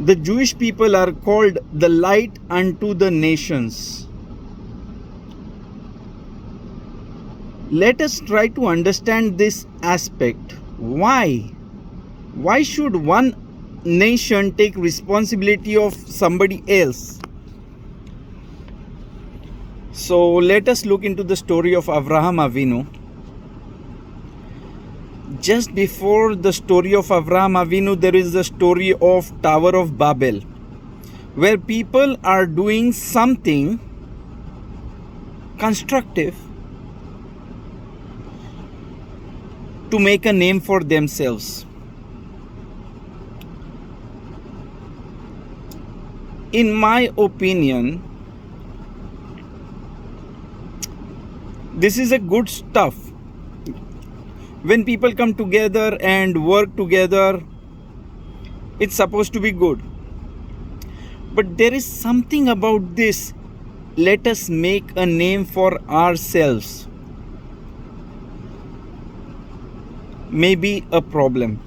The Jewish people are called the light unto the nations. Let us try to understand this aspect. Why? Why should one nation take responsibility of somebody else? So let us look into the story of Avraham Avinu. Just before the story of Avraham Avinu, there is the story of Tower of Babel, where people are doing something constructive to make a name for themselves. In my opinion, this is a good stuff. When people come together and work together, it's supposed to be good. But there is something about this, let us make a name for ourselves, maybe a problem.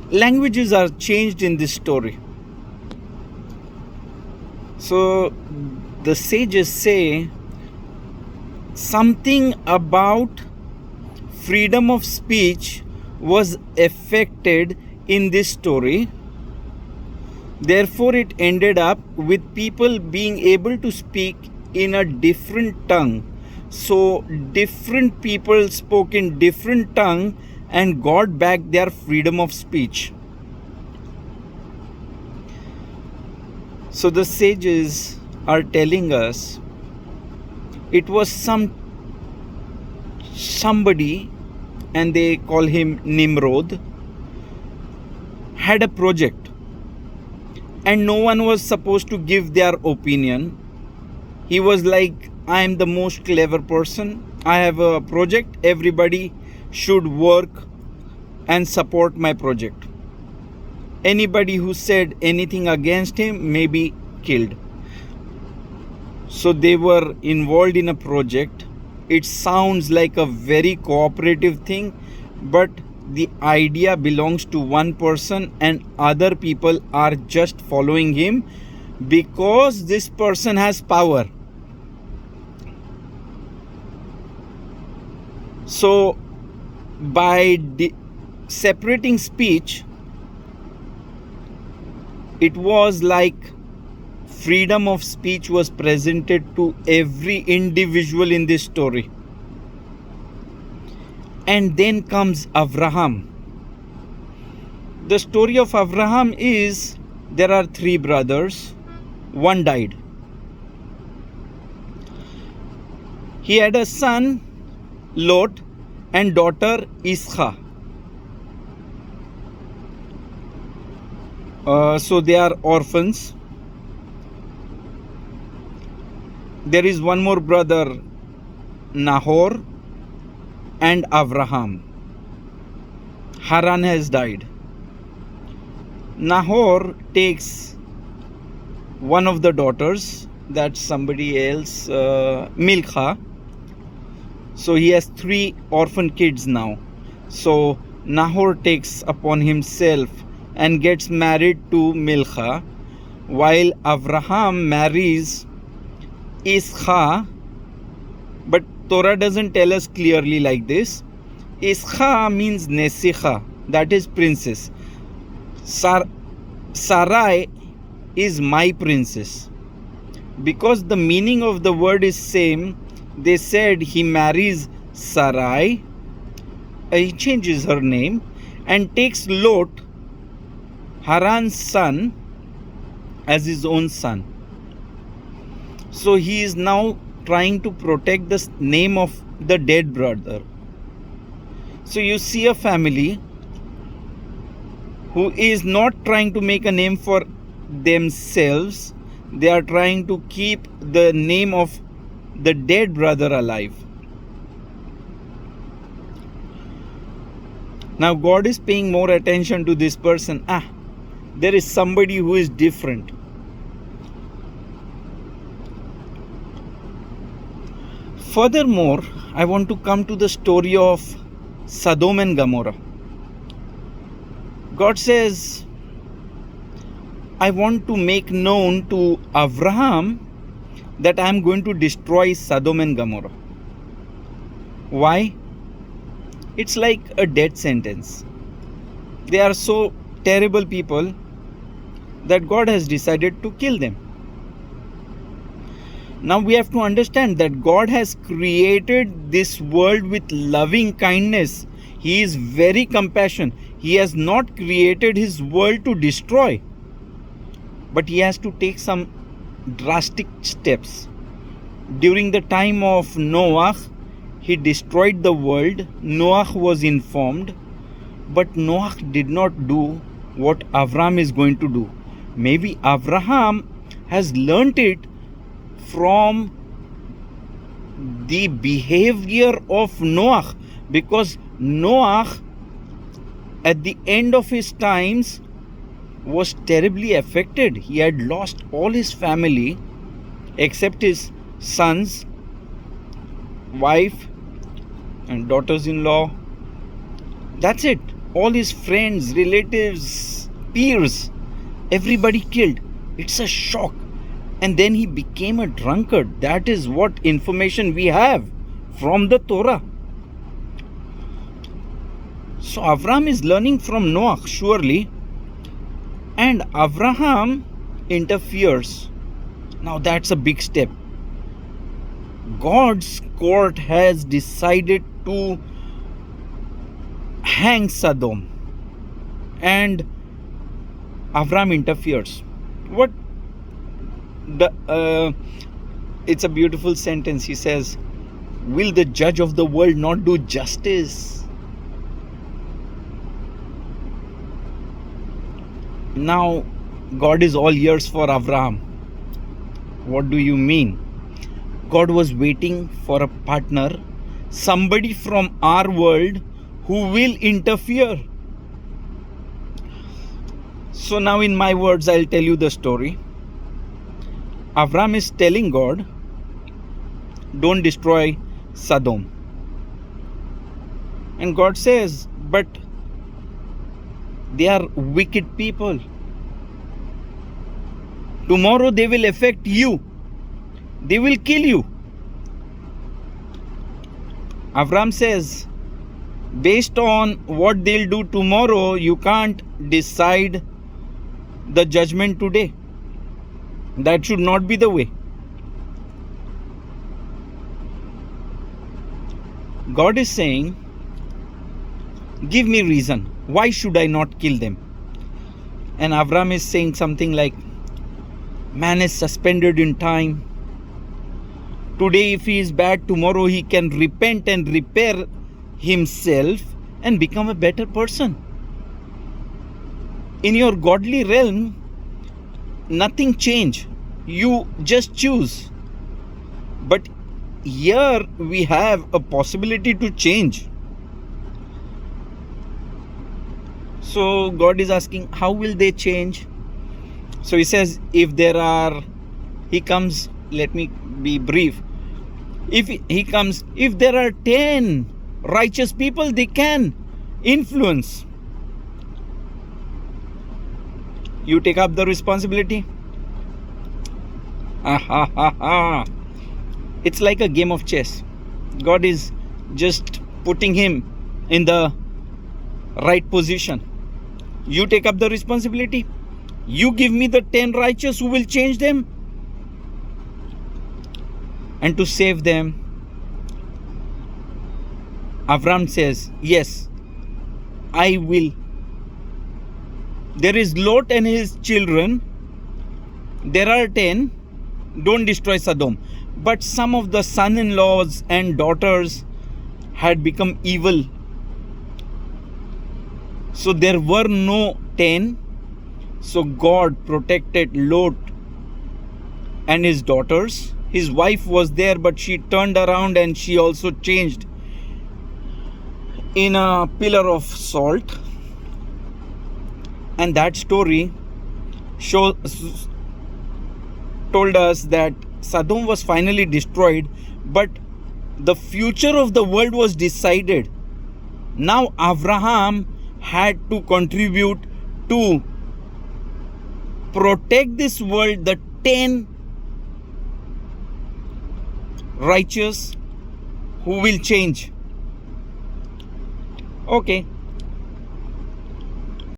Languages are changed in this story. So the sages say something about freedom of speech was affected in this story. Therefore, it ended up with people being able to speak in a different tongue. So different people spoke in different tongue and got back their freedom of speech. So the sages are telling us it was somebody, and they call him Nimrod, had a project and no one was supposed to give their opinion. He was like, I am the most clever person, I have a project, everybody should work and support my project. Anybody who said anything against him may be killed. So they were involved in a project. It sounds like a very cooperative thing, but the idea belongs to one person and other people are just following him because this person has power. So by separating speech, it was like freedom of speech was presented to every individual in this story. And then comes Avraham. The story of Avraham is there are 3 brothers. One died. He had a son, Lot, and daughter, Isha. So they are orphans. There is one more brother, Nahor, and Avraham. Haran has died. Nahor takes one of the daughters, that's somebody else, Milcah. So he has 3 orphan kids now. So Nahor takes upon himself and gets married to Milcah, while Avraham marries Isha, but Torah doesn't tell us clearly like this. Isha means Nesicha, that is princess. Sarai is my princess. Because the meaning of the word is same, they said he marries Sarai, he changes her name and takes Lot, Haran's son, as his own son. So he is now trying to protect the name of the dead brother. So you see a family who is not trying to make a name for themselves, they are trying to keep the name of the dead brother alive. Now God is paying more attention to this person. There is somebody who is different. Furthermore, I want to come to the story of Sodom and Gomorrah. God says, I want to make known to Abraham that I am going to destroy Sodom and Gomorrah. Why? It's like a death sentence. They are so terrible people that God has decided to kill them. Now we have to understand that God has created this world with loving kindness. He is very compassionate. He has not created his world to destroy, but he has to take some drastic steps. During the time of Noah, he destroyed the world. Noah was informed, but Noah did not do what Abraham is going to do. Maybe Abraham has learnt it from the behavior of Noah, because Noah at the end of his times was terribly affected. He had lost all his family except his sons, wife and daughters-in-law. That's it. All his friends, relatives, peers, everybody killed. It's a shock. And then he became a drunkard. That is what information we have from the Torah. So Abraham is learning from Noah, surely. And Abraham interferes. Now that's a big step. God's court has decided to hang Sodom, and Abraham interferes. What it's a beautiful sentence. He says, will the judge of the world not do justice? Now God is all ears for Abraham. What do you mean? God was waiting for a partner, somebody from our world who will interfere. So now in my words, I'll tell you the story. Abraham is telling God, don't destroy Sodom. And God says, but they are wicked people. Tomorrow they will affect you. They will kill you. Abraham says, based on what they'll do tomorrow, you can't decide the judgment today. That should not be the way. God is saying, give me reason. Why should I not kill them? And Abraham is saying something like, man is suspended in time. Today if he is bad, tomorrow he can repent and repair himself and become a better person. In your godly realm, nothing change. You just choose. But here we have a possibility to change. So God is asking, how will they change? So he says, if there are, he comes, let me be brief. If he comes, if there are 10 righteous people, they can influence. You take up the responsibility. It's like a game of chess. God is just putting him in the right position. You take up the responsibility. You give me the 10 righteous who will change them. And to save them, Abraham says, yes, I will. There is Lot and his children. There are 10. Don't destroy Sodom. But some of the son-in-laws and daughters had become evil. So there were no 10. So God protected Lot and his daughters. His wife was there, but she turned around and she also changed in a pillar of salt. And that story told us that Sodom was finally destroyed, but the future of the world was decided. Now Abraham had to contribute to protect this world, the 10 righteous who will change. Okay.